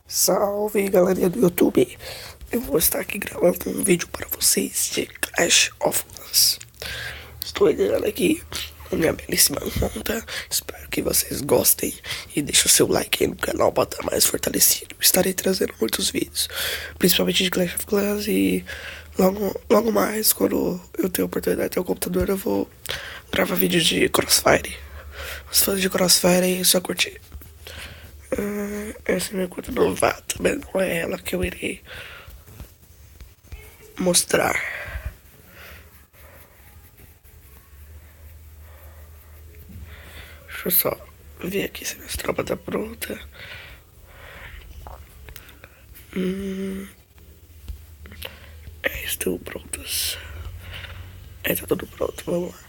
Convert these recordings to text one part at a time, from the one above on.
Salve galerinha do YouTube, eu vou estar aqui gravando um vídeo para vocês de Clash of Clans. Estou entrando aqui com minha belíssima conta, espero que vocês gostem e deixem o seu like aí no canal para estar mais fortalecido. Estarei trazendo muitos vídeos, principalmente de Clash of Clans e logo mais, quando eu tenho oportunidade de ter um computador, eu vou gravar vídeos de Crossfire. Os fãs de Crossfire aí, só curtir. Essa é minha conta novata, mas não é ela que eu irei mostrar. Deixa eu só ver aqui se minha tropa tá pronta. Estão prontas. Tá tudo pronto, vamos lá.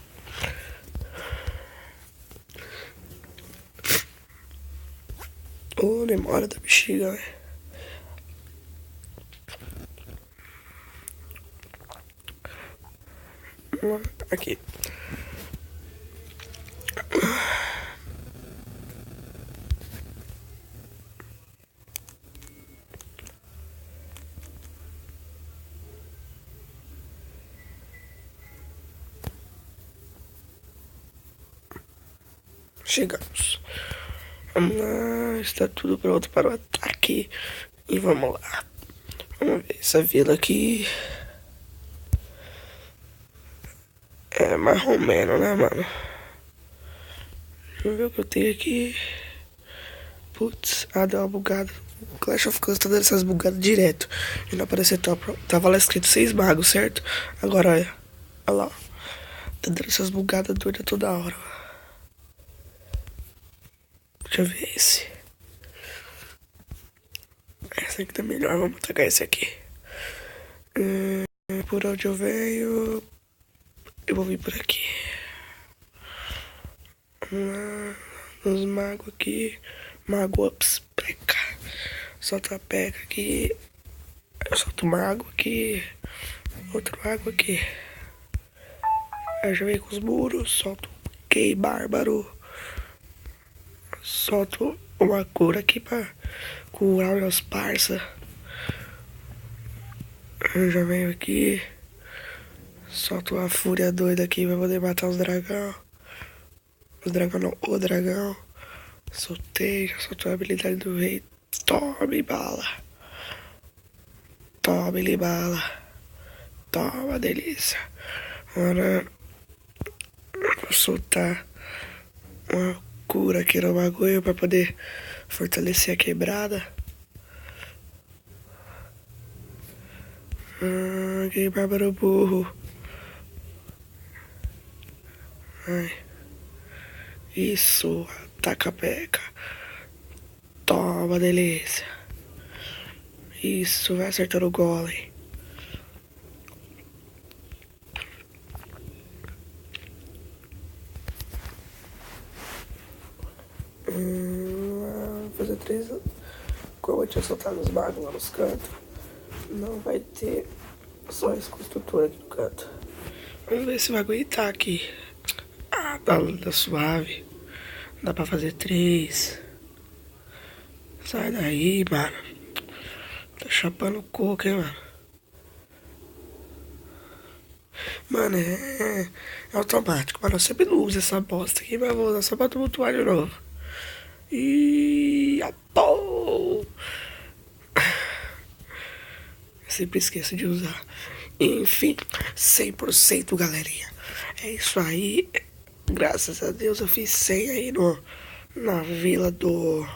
Demora da bexiga, né? Vamos lá, aqui. Chegamos. Vamos lá, está tudo pronto para o ataque. E vamos lá. Vamos ver essa vila aqui. É marromeno, né, mano? Deixa eu ver o que eu tenho aqui. Putz, deu uma bugada. O Clash of Clans tá dando essas bugadas direto. E não apareceu top. Tava lá escrito 6 magos, certo? Agora olha. Olha lá. Tá dando essas bugadas doidas toda hora. Deixa eu ver esse. Esse aqui tá melhor. Vamos atacar esse aqui. Por onde eu venho, eu vou vir por aqui. Vamos lá. Os magos aqui. Mago ups. Peca. Solta a peca aqui. Eu solto o mago aqui. Outro mago aqui. Aí já vem com os muros. Solto o Key Bárbaro. Solto uma cura aqui pra curar meus parça. Eu já venho aqui. Solto uma fúria doida aqui pra poder matar os dragão. Os dragão não, o dragão. Soltei, já soltou a habilidade do rei. Tome bala. Tome-lhe bala. Toma, delícia. Agora vou soltar uma cura aqui no bagulho pra poder fortalecer a quebrada. Que bárbaro burro. Ai. Isso, ataca a peca. Toma, delícia. Isso, vai acertando o golem. Vou fazer 3. Como eu tinha soltado os magos lá nos cantos, não vai ter só esse construtor aqui no canto. Vamos ver se vai aguentar aqui. Tá suave. Dá pra fazer 3. Sai daí, mano. Tá chapando o coco, hein, mano. Mano, é automático, mano. Eu sempre não uso essa bosta aqui, mas vou usar só pra tumultuar de novo. E pô! Eu sempre esqueço de usar. Enfim, 100% galerinha. É isso aí. Graças a Deus eu fiz 100 aí na vila do...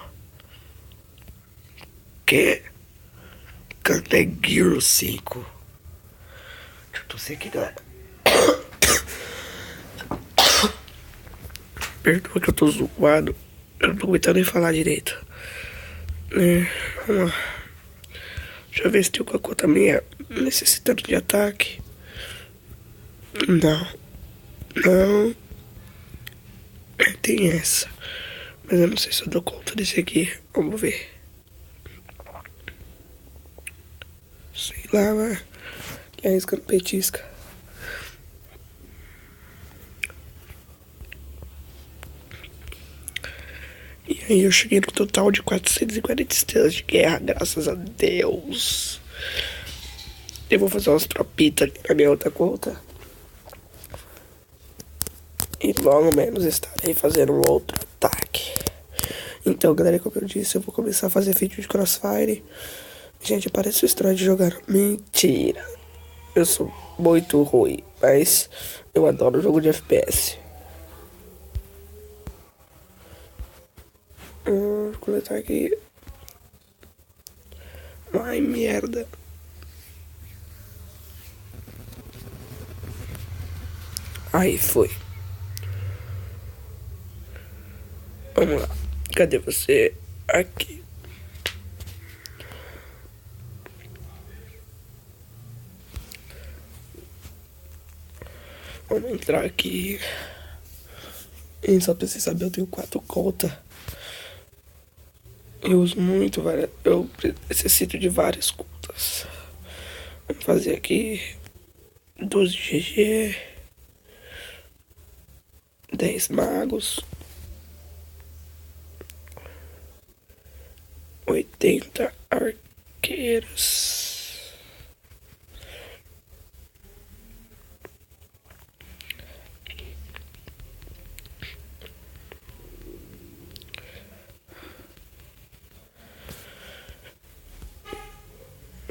Que? Canteguiro 5. Deixa eu tossir aqui, galera. Perdoa que eu tô zoado. Eu não tô aguentando nem falar direito. Vamos lá. Deixa eu ver se tem alguma conta minha necessitando de ataque. Não. Tem essa. Mas eu não sei se eu dou conta desse aqui. Vamos ver. Sei lá, mano. Que arriscando petisca. E aí eu cheguei no total de 440 estrelas de guerra, graças a Deus. Eu vou fazer umas tropitas aqui na minha outra conta. E logo menos estarei fazendo um outro ataque. Então, galera, como eu disse, eu vou começar a fazer vídeo de Crossfire. Gente, parece estranho de jogar. Mentira. Eu sou muito ruim, mas eu adoro jogo de FPS. Vou coletar aqui. Ai, merda. Aí foi. Vamos lá. Cadê você? Aqui. Vamos entrar aqui. E só pra vocês saberem, eu tenho 4 contas. Eu uso muito várias. Eu necessito de várias contas. Vamos fazer aqui 12 GG, 10 magos, 80 arqueiros.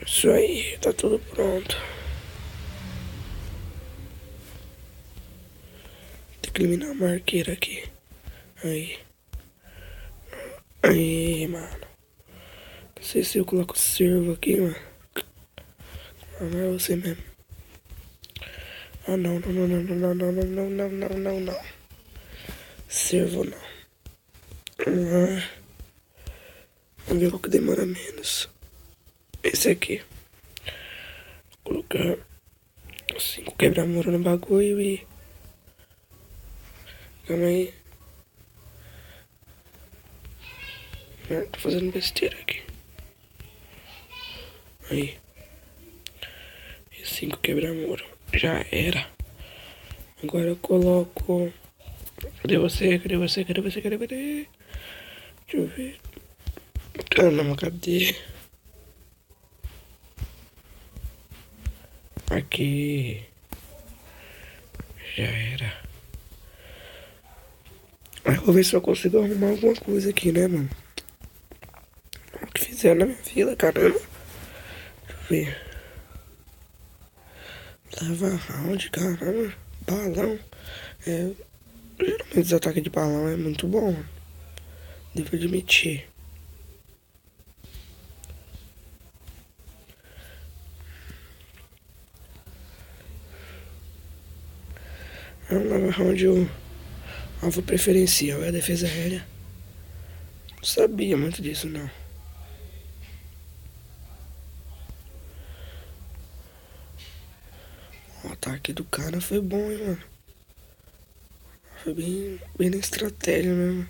Isso aí, tá tudo pronto. Tem que eliminar uma arqueira aqui. Aí. Aí, mano. Não sei se eu coloco servo aqui, mano. Ah, não é você mesmo. Ah, não, não, não, não, não, não, não, não, não, não, não, não. Servo não. Vamos ver qual que demora menos. Esse aqui. Vou colocar 5 quebra-muro no bagulho e... Calma aí. Tô fazendo besteira aqui. Aí. E 5 quebra-muro. Já era. Agora eu coloco... Cadê você? Cadê você? Cadê você? Cadê você? Deixa eu ver. Caramba, cadê? Aqui. Já era. Aí eu vou ver se eu consigo arrumar alguma coisa aqui, né, mano? O que fizeram na minha vida, caramba. Deixa eu ver. Lava round, caramba. Balão. Geralmente os ataques de balão é muito bom. Devo admitir. É um lava round o alvo preferencial, é a defesa aérea. Não sabia muito disso, não. O ataque do cara foi bom, hein, mano. Foi bem na estratégia mesmo.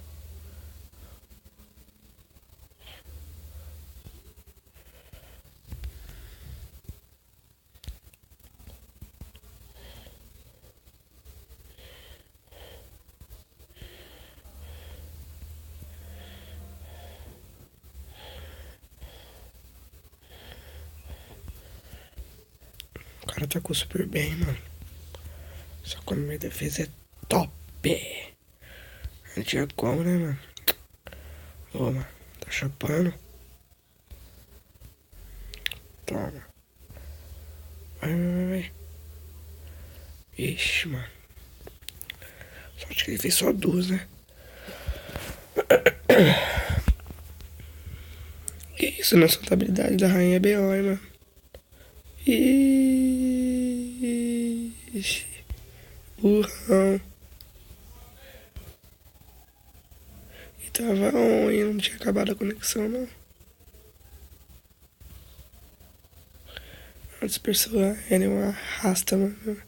O cara atacou super bem, mano. Só que a minha defesa é top. Não tinha como, né, mano? Ô, mano, tá chapando. Toma. Vai. Ixi, mano. Sorte que ele fez só 2, né? Isso, nossa contabilidade da rainha é B.O., hein, mano. Ixi. Burrão. E tava on, e não tinha acabado a conexão, não. A dispersão aérea é uma arrasta, mano.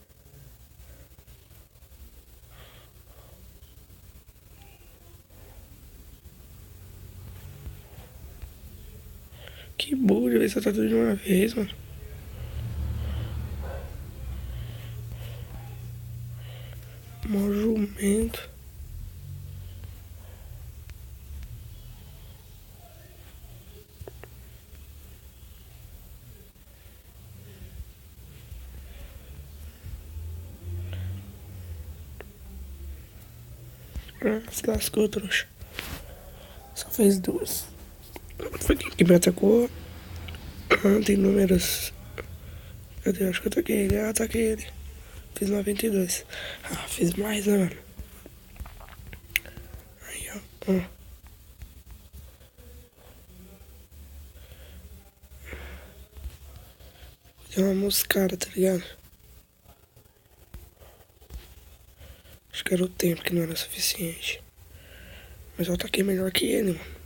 Que burro, de ver se tá tudo de uma vez, mano. Mó jumento. Se lascou, trouxa. Só fez duas. Foi quem que me atacou. Tem números. Cadê? Acho que eu ataquei ele. Ataquei ele. Fiz 92. Fiz mais, né, mano? Aí, ó. Deu uma moscada, tá ligado? Acho que era o tempo que não era suficiente. Mas eu ataquei melhor que ele, mano.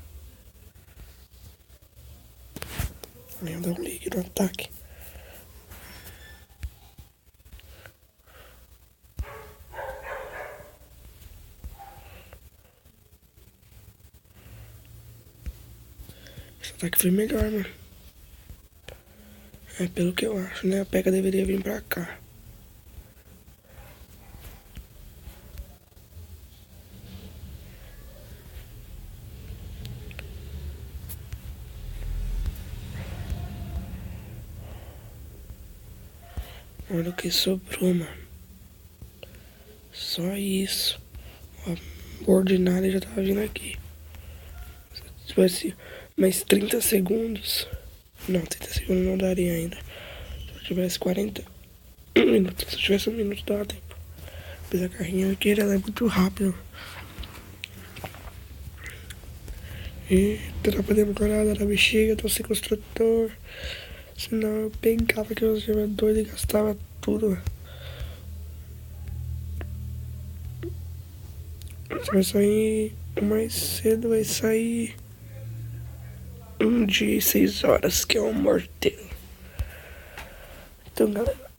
Aí eu dou um ligue no ataque. Esse ataque foi melhor, mano. Pelo que eu acho, né? A P.E.K.K.A deveria vir pra cá. Olha o que sobrou, mano. Só isso. O ordinário já tava vindo aqui. Se tivesse mais 30 segundos. Não, 30 segundos não daria ainda. Se eu tivesse 40 minutos. Se eu tivesse 1 minuto, dava tempo. Mas a carrinha aqui, ela é muito rápida. E tropa demorada na bexiga, tô sem construtor. Senão eu pegava que eu era doido e gastava tudo. Você vai sair mais cedo, vai sair de 6 horas, que é o morteiro. Então, galera,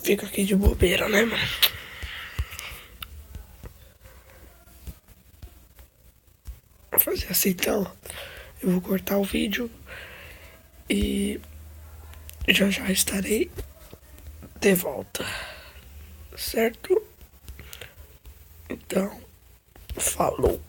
fica aqui de bobeira, né, mano? Vou fazer assim, então. Eu vou cortar o vídeo e já estarei de volta, certo? Então, falou.